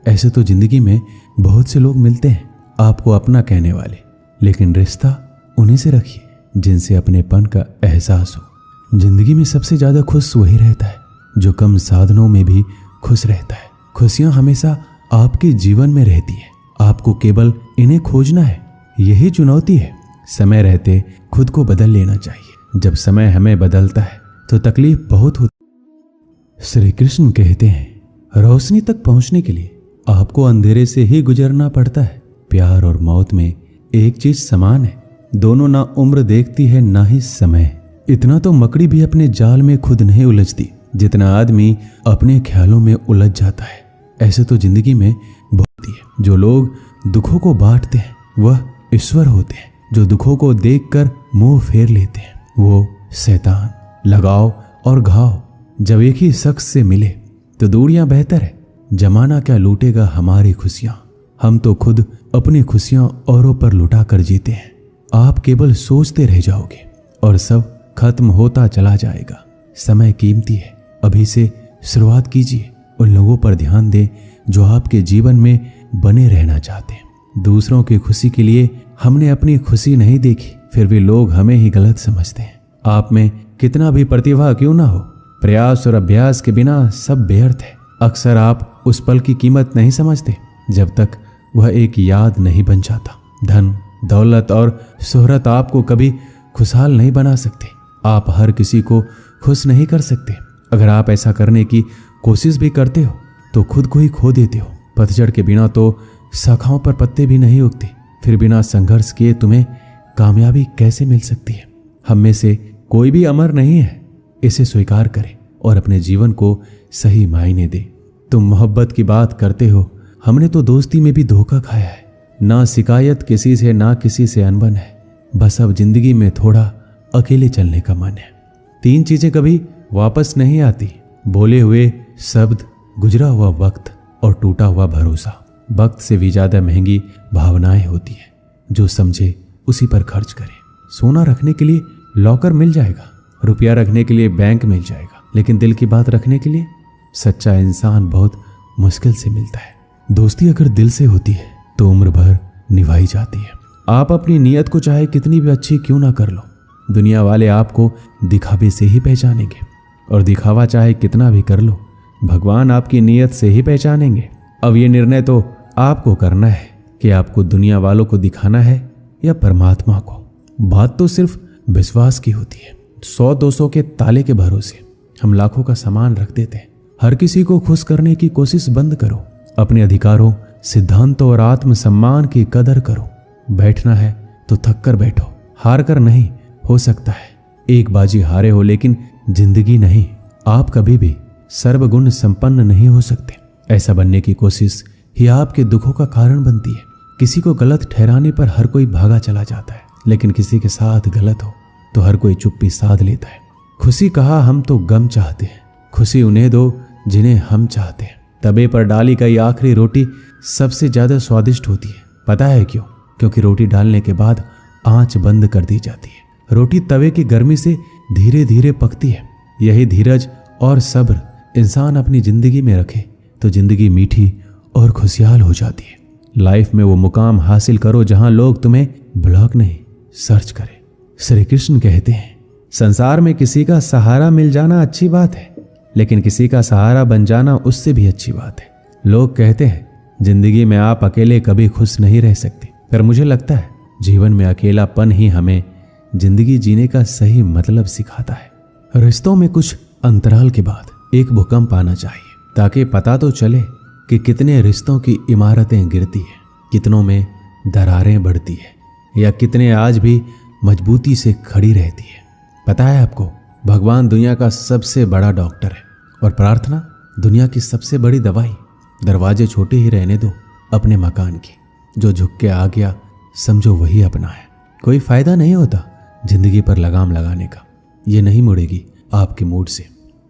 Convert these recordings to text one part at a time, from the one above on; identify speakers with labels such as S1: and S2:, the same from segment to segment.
S1: ऐसे तो जिंदगी में बहुत से लोग मिलते हैं आपको अपना कहने वाले, लेकिन रिश्ता उन्हीं से रखिए जिनसे अपनेपन का एहसास हो। जिंदगी में सबसे ज्यादा खुश वही रहता है जो कम साधनों में भी खुश रहता है। खुशियां हमेशा आपके जीवन में रहती है, आपको केवल इन्हें खोजना है, यही चुनौती है। समय रहते खुद को बदल लेना चाहिए, जब समय हमें बदलता है तो तकलीफ बहुत होती। श्री कृष्ण कहते हैं रोशनी तक पहुंचने के लिए आपको अंधेरे से ही गुजरना पड़ता है। प्यार और मौत में एक चीज समान है, दोनों ना उम्र देखती है ना ही समय। इतना तो मकड़ी भी अपने जाल में खुद नहीं उलझती जितना आदमी अपने ख्यालों में उलझ जाता है। ऐसे तो जिंदगी में बहुत है। जो लोग दुखों को बांटते हैं वह ईश्वर होते हैं, जो दुखों को देखकर मुंह फेर लेते हैं वो शैतान। लगाव और घाव जब एक ही शख्स से मिले तो दूरियां बेहतर है। जमाना क्या लूटेगा हमारी खुशियां, हम तो खुद अपनी खुशियां औरों पर लुटा कर जीते हैं। आप केवल सोचते रह जाओगे और सब खत्म होता चला जाएगा। समय कीमती है, अभी से शुरुआत कीजिए। उन लोगों पर ध्यान दें जो आपके जीवन में बने रहना चाहते हैं। दूसरों की खुशी के लिए हमने अपनी खुशी नहीं देखी, फिर भी लोग हमें ही गलत समझते हैं। आप में कितना भी प्रतिभा क्यों ना हो, प्रयास और अभ्यास के बिना सब व्यर्थ है। अक्सर आप उस पल की कीमत नहीं समझते जब तक वह एक याद नहीं बन जाता। धन, दौलत और शोहरत आपको कभी खुशहाल नहीं बना सकते। आप हर किसी को खुश नहीं कर सकते। अगर आप ऐसा करने की कोशिश भी करते हो तो खुद को ही खो देते हो। पतझड़ के बिना तो शाखाओं पर पत्ते भी नहीं उगते, फिर बिना संघर्ष किए तुम्हें कामयाबी कैसे मिल सकती है। हम में से कोई भी अमर नहीं है, इसे स्वीकार करें और अपने जीवन को सही मायने दे। तुम मोहब्बत की बात करते हो, हमने तो दोस्ती में भी धोखा खाया है। ना शिकायत किसी से ना किसी से अनबन है, बस अब जिंदगी में थोड़ा अकेले चलने का मन है। 3 चीजें कभी वापस नहीं आती, बोले हुए शब्द, गुजरा हुआ वक्त और टूटा हुआ भरोसा। वक्त से भी ज्यादा महंगी भावनाएं होती है, जो समझे उसी पर खर्च करे। सोना रखने के लिए लॉकर मिल जाएगा, रुपया रखने के लिए बैंक मिल जाएगा, लेकिन दिल की बात रखने के लिए सच्चा इंसान बहुत मुश्किल से मिलता है। दोस्ती अगर दिल से होती है तो उम्र भर निभाई जाती है। आप अपनी नीयत को चाहे कितनी भी अच्छी क्यों ना कर लो, दुनिया वाले आपको दिखावे से ही पहचानेंगे, और दिखावा चाहे कितना भी कर लो, भगवान आपकी नीयत से ही पहचानेंगे। अब ये निर्णय तो आपको करना है कि आपको दुनिया वालों को दिखाना है या परमात्मा को। बात तो सिर्फ विश्वास की होती है। 100-200 के ताले के भरोसे हम लाखों का सामान रख देते हैं। हर किसी को खुश करने की कोशिश बंद करो। अपने अधिकारों, सिद्धांतों और आत्मसम्मान की कदर करो। बैठना है तो थक कर बैठो, हार कर नहीं। हो सकता है एक बाजी हारे हो, लेकिन जिंदगी नहीं। आप कभी भी सर्वगुण संपन्न नहीं हो सकते। ऐसा बनने की कोशिश ही आपके दुखों का कारण बनती है। किसी को गलत ठहराने पर हर कोई भागा चला जाता है, लेकिन किसी के साथ गलत हो तो हर कोई चुप्पी साध लेता है। खुशी कहा हम तो गम चाहते हैं, खुशी उन्हें दो जिन्हें हम चाहते हैं। तवे पर डाली गई आखिरी रोटी सबसे ज्यादा स्वादिष्ट होती है। पता है क्यों? क्योंकि रोटी डालने के बाद आंच बंद कर दी जाती है। रोटी तवे की गर्मी से धीरे धीरे पकती है। यही धीरज और सब्र इंसान अपनी जिंदगी में रखे तो जिंदगी मीठी और खुशहाल हो जाती है। लाइफ में वो मुकाम हासिल करो जहां लोग तुम्हें ब्लॉक नहीं, सर्च करें। श्री कृष्ण कहते हैं संसार में किसी का सहारा मिल जाना अच्छी बात है, लेकिन किसी का सहारा बन जाना उससे भी अच्छी बात है। लोग कहते हैं जिंदगी में आप अकेले कभी खुश नहीं रह सकते, पर मुझे लगता है जीवन में अकेलापन ही हमें जिंदगी जीने का सही मतलब सिखाता है। रिश्तों में कुछ अंतराल के बाद एक भूकंप आना चाहिए, ताकि पता तो चले कि कितने रिश्तों की इमारतें गिरती है, कितनों में दरारें बढ़ती है, या कितने आज भी मजबूती से खड़ी रहती है। पता है आपको, भगवान दुनिया का सबसे बड़ा डॉक्टर है और प्रार्थना दुनिया की सबसे बड़ी दवाई। दरवाजे छोटे ही रहने दो अपने मकान के, जो झुक के आ गया समझो वही अपना है। कोई फायदा नहीं होता जिंदगी पर लगाम लगाने का, ये नहीं मुड़ेगी आपके मूड से।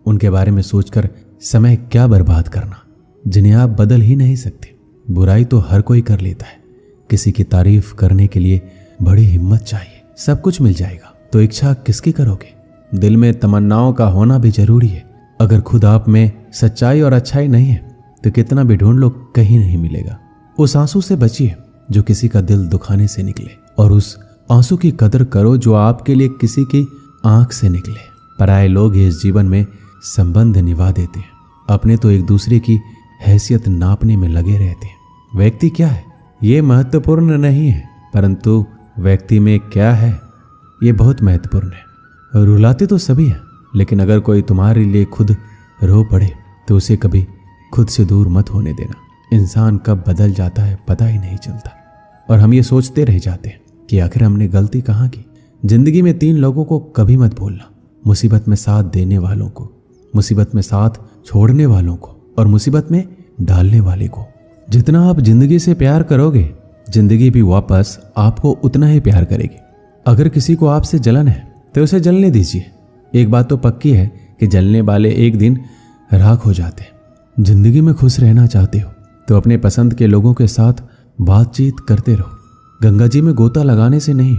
S1: उनके बारे में सोचकर समय क्या बर्बाद करना जिन्हें आप बदल ही नहीं सकते। बुराई तो हर कोई कर लेता है, किसी की तारीफ करने के लिए बड़ी हिम्मत चाहिए। सब कुछ मिल जाएगा तो इच्छा किसकी करोगे? दिल में तमन्नाओं का होना भी जरूरी है। अगर खुद आप में सच्चाई और अच्छाई नहीं है तो कितना भी ढूंढ लो कहीं नहीं मिलेगा। उस आंसू से बचिए जो किसी का दिल दुखाने से निकले, और उस आंसू की कदर करो जो आपके लिए किसी की आंख से निकले। पराये लोग इस जीवन में संबंध निभा देते हैं, अपने तो एक दूसरे की हैसियत नापने में लगे रहते हैं। व्यक्ति क्या है ये महत्वपूर्ण नहीं है, परंतु व्यक्ति में क्या है ये बहुत महत्वपूर्ण है। रुलाते तो सभी हैं, लेकिन अगर कोई तुम्हारे लिए खुद रो पड़े तो उसे कभी खुद से दूर मत होने देना। इंसान कब बदल जाता है पता ही नहीं चलता, और हम ये सोचते रह जाते हैं कि आखिर हमने गलती कहाँ की। जिंदगी में 3 लोगों को कभी मत भूलना, मुसीबत में साथ देने वालों को, मुसीबत में साथ छोड़ने वालों को, और मुसीबत में डालने वाले को। जितना आप जिंदगी से प्यार करोगे, जिंदगी भी वापस आपको उतना ही प्यार करेगी। अगर किसी को आपसे जलन है तो उसे जलने दीजिए। एक बात तो पक्की है कि जलने वाले एक दिन राख हो जाते हैं। जिंदगी में खुश रहना चाहते हो तो अपने पसंद के लोगों के साथ बातचीत करते रहो। गंगा जी में गोता लगाने से नहीं,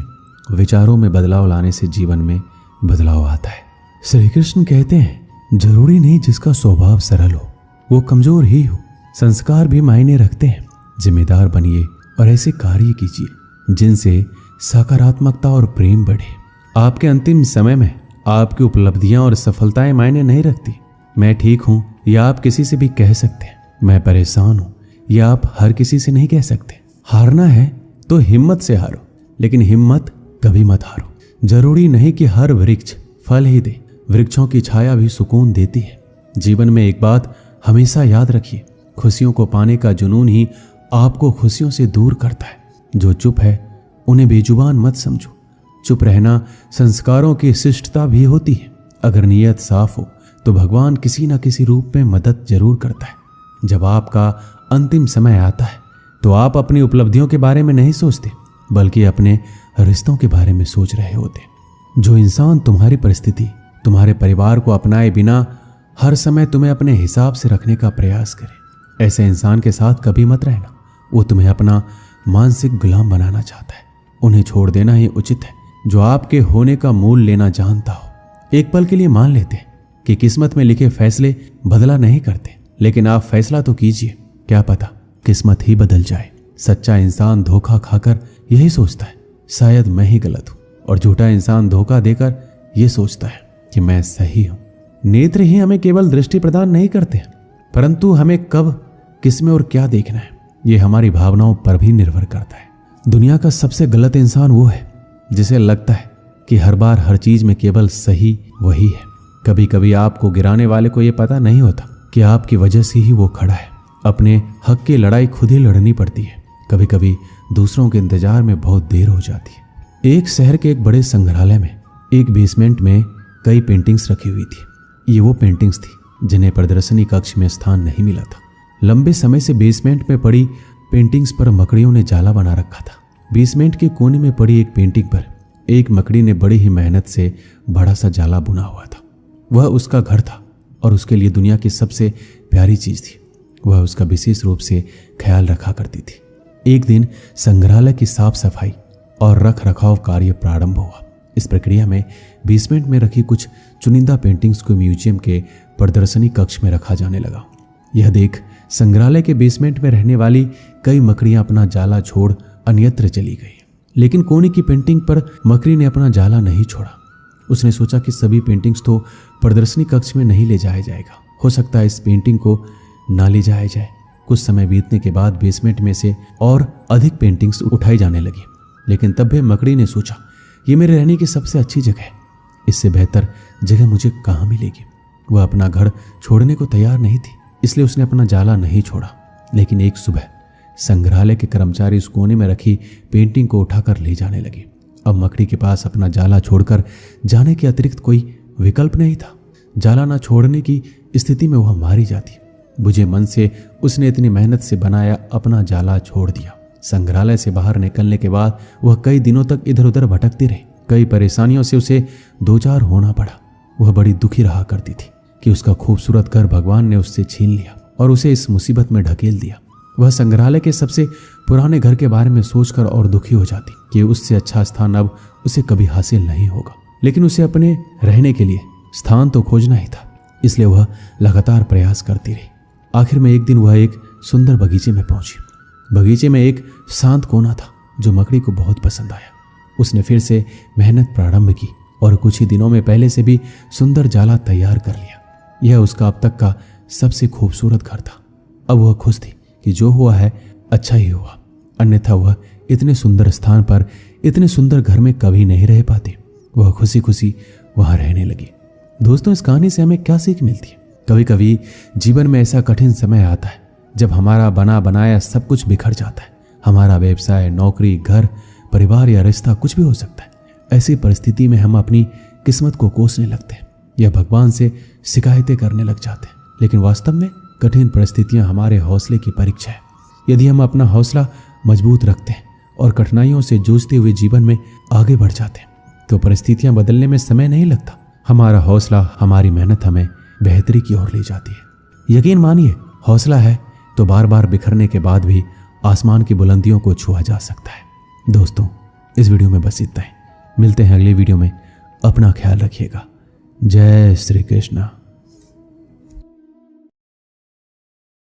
S1: विचारों में बदलाव लाने से जीवन में बदलाव आता है। श्री कृष्ण कहते हैं जरूरी नहीं जिसका स्वभाव सरल हो वो कमजोर ही हो। संस्कार भी मायने रखते हैं। जिम्मेदार बनिए और ऐसे कार्य कीजिए जिनसे सकारात्मकता और प्रेम बढ़े। आपके अंतिम समय में आपकी उपलब्धियां और सफलताएं मायने नहीं रखती। मैं ठीक हूं या आप किसी से भी कह सकते हैं। मैं परेशान हूं या आप हर किसी से नहीं कह सकते। हारना है तो हिम्मत से हारो, लेकिन हिम्मत कभी मत हारो। जरूरी नहीं कि हर वृक्ष फल ही दे, वृक्षों की छाया भी सुकून देती है। जीवन में एक बात हमेशा याद रखिए, खुशियों को पाने का जुनून ही आपको खुशियों से दूर करता है। जो चुप है उन्हें बेजुबान मत समझो। चुप रहना संस्कारों की शिष्टता भी होती है। अगर नीयत साफ हो तो भगवान किसी न किसी रूप में मदद जरूर करता है। जब आपका अंतिम समय आता है तो आप अपनी उपलब्धियों के बारे में नहीं सोचते, बल्कि अपने रिश्तों के बारे में सोच रहे होते। जो इंसान तुम्हारी परिस्थिति, तुम्हारे परिवार को अपनाए बिना हर समय तुम्हें अपने हिसाब से रखने का प्रयास करे, ऐसे इंसान के साथ कभी मत रहना। वो तुम्हें अपना मानसिक गुलाम बनाना चाहता है। उन्हें छोड़ देना ही उचित है। जो आपके होने का मूल लेना जानता हो। एक पल के लिए मान लेते हैं कि किस्मत में लिखे फैसले बदला नहीं करते, लेकिन आप फैसला तो कीजिए, क्या पता किस्मत ही बदल जाए। सच्चा इंसान धोखा खाकर यही सोचता है शायद मैं ही गलत हूं, और झूठा इंसान धोखा देकर यह सोचता है कि मैं सही हूं। नेत्र ही हमें केवल दृष्टि प्रदान नहीं करते, परंतु हमें कब, किसमें और क्या देखना है ये हमारी भावनाओं पर भी निर्भर करता है। दुनिया का सबसे गलत इंसान वो है जिसे लगता है कि हर बार हर चीज में केवल सही वही है। कभी कभी आपको गिराने वाले को यह पता नहीं होता कि आपकी वजह से ही वो खड़ा है। अपने हक की लड़ाई खुद ही लड़नी पड़ती है। कभी कभी दूसरों के इंतजार में बहुत देर हो जाती है। एक शहर के एक बड़े संग्रहालय में एक बेसमेंट में कई पेंटिंग्स रखी हुई थी। ये वो पेंटिंग्स थी जिन्हें प्रदर्शनी कक्ष में स्थान नहीं मिला था। लंबे समय से बेसमेंट में पड़ी पेंटिंग्स पर मकड़ियों ने जाला बना रखा था। बेसमेंट के कोने में पड़ी एक पेंटिंग पर एक मकड़ी ने बड़ी ही मेहनत से बड़ा सा जाला बुना हुआ था। वह उसका घर था और उसके लिए दुनिया की सबसे प्यारी चीज थी। वह उसका विशेष रूप से ख्याल रखा करती थी। एक दिन संग्रहालय की साफ सफाई और रख रखाव कार्य प्रारंभ हुआ। इस प्रक्रिया में बेसमेंट में रखी कुछ चुनिंदा पेंटिंग्स को म्यूजियम के प्रदर्शनी कक्ष में रखा जाने लगा। यह देख संग्रहालय के बेसमेंट में रहने वाली कई मकड़ियां अपना जाला छोड़ अन्यत्र चली गई, लेकिन कोने की पेंटिंग पर मकड़ी ने अपना जाला नहीं छोड़ा। उसने सोचा कि सभी पेंटिंग्स तो प्रदर्शनी कक्ष में नहीं ले जाया जाएगा, हो सकता है इस पेंटिंग को ना ले जाया जाए। कुछ समय बीतने के बाद बेसमेंट में से और अधिक पेंटिंग्स उठाई जाने लगी, लेकिन तब भी मकड़ी ने सोचा ये मेरे रहने की सबसे अच्छी जगह है, इससे बेहतर जगह मुझे कहाँ मिलेगी। वह अपना घर छोड़ने को तैयार नहीं थी, इसलिए उसने अपना जाला नहीं छोड़ा। लेकिन एक सुबह संग्रहालय के कर्मचारी उस कोने में रखी पेंटिंग को उठाकर ले जाने लगे। अब मकड़ी के पास अपना जाला छोड़कर जाने के अतिरिक्त कोई विकल्प नहीं था। जाला न छोड़ने की स्थिति में वह मारी जाती। बुझे मन से उसने इतनी मेहनत से बनाया अपना जाला छोड़ दिया। संग्रहालय से बाहर निकलने के बाद वह कई दिनों तक इधर उधर भटकती रही। कई परेशानियों से उसे दो चार होना पड़ा। वह बड़ी दुखी रहा करती थी कि उसका खूबसूरत घर भगवान ने उससे छीन लिया और उसे इस मुसीबत में ढकेल दिया। वह संग्रहालय के सबसे पुराने घर के बारे में सोचकर और दुखी हो जाती कि उससे अच्छा स्थान अब उसे कभी हासिल नहीं होगा। लेकिन उसे अपने रहने के लिए स्थान तो खोजना ही था, इसलिए वह लगातार प्रयास करती रही। आखिर में एक दिन वह एक सुंदर बगीचे में पहुंची। बगीचे में एक शांत कोना था जो मकड़ी को बहुत पसंद आया। उसने फिर से मेहनत प्रारंभ की और कुछ ही दिनों में पहले से भी सुंदर जाला तैयार कर लिया। यह उसका अब तक का सबसे खूबसूरत घर था। अब वह खुश थी कि जो हुआ है अच्छा ही हुआ, अन्यथा वह इतने सुंदर स्थान पर, इतने सुंदर घर में कभी नहीं रह पाती। वह खुशी खुशी वहां रहने लगी। दोस्तों, इस कहानी से हमें क्या सीख मिलती है? कभी कभी जीवन में ऐसा कठिन समय आता है जब हमारा बना बनाया सब कुछ बिखर जाता है। हमारा व्यवसाय, नौकरी, घर, परिवार या रिश्ता कुछ भी हो सकता है। ऐसी परिस्थिति में हम अपनी किस्मत को कोसने लगते हैं या भगवान से शिकायतें करने लग जाते हैं। लेकिन वास्तव में कठिन परिस्थितियां हमारे हौसले की परीक्षा है। यदि हम अपना हौसला मजबूत रखते हैं और कठिनाइयों से जूझते हुए जीवन में आगे बढ़ जाते हैं तो परिस्थितियां बदलने में समय नहीं लगता। हमारा हौसला, हमारी मेहनत हमें बेहतरी की ओर ले जाती है। यकीन मानिए, हौसला है तो बार बार बिखरने के बाद भी आसमान की बुलंदियों को छुआ जा सकता है। दोस्तों, इस वीडियो में बस इतना ही। मिलते हैं अगले वीडियो में। अपना ख्याल रखिएगा। जय श्री कृष्ण।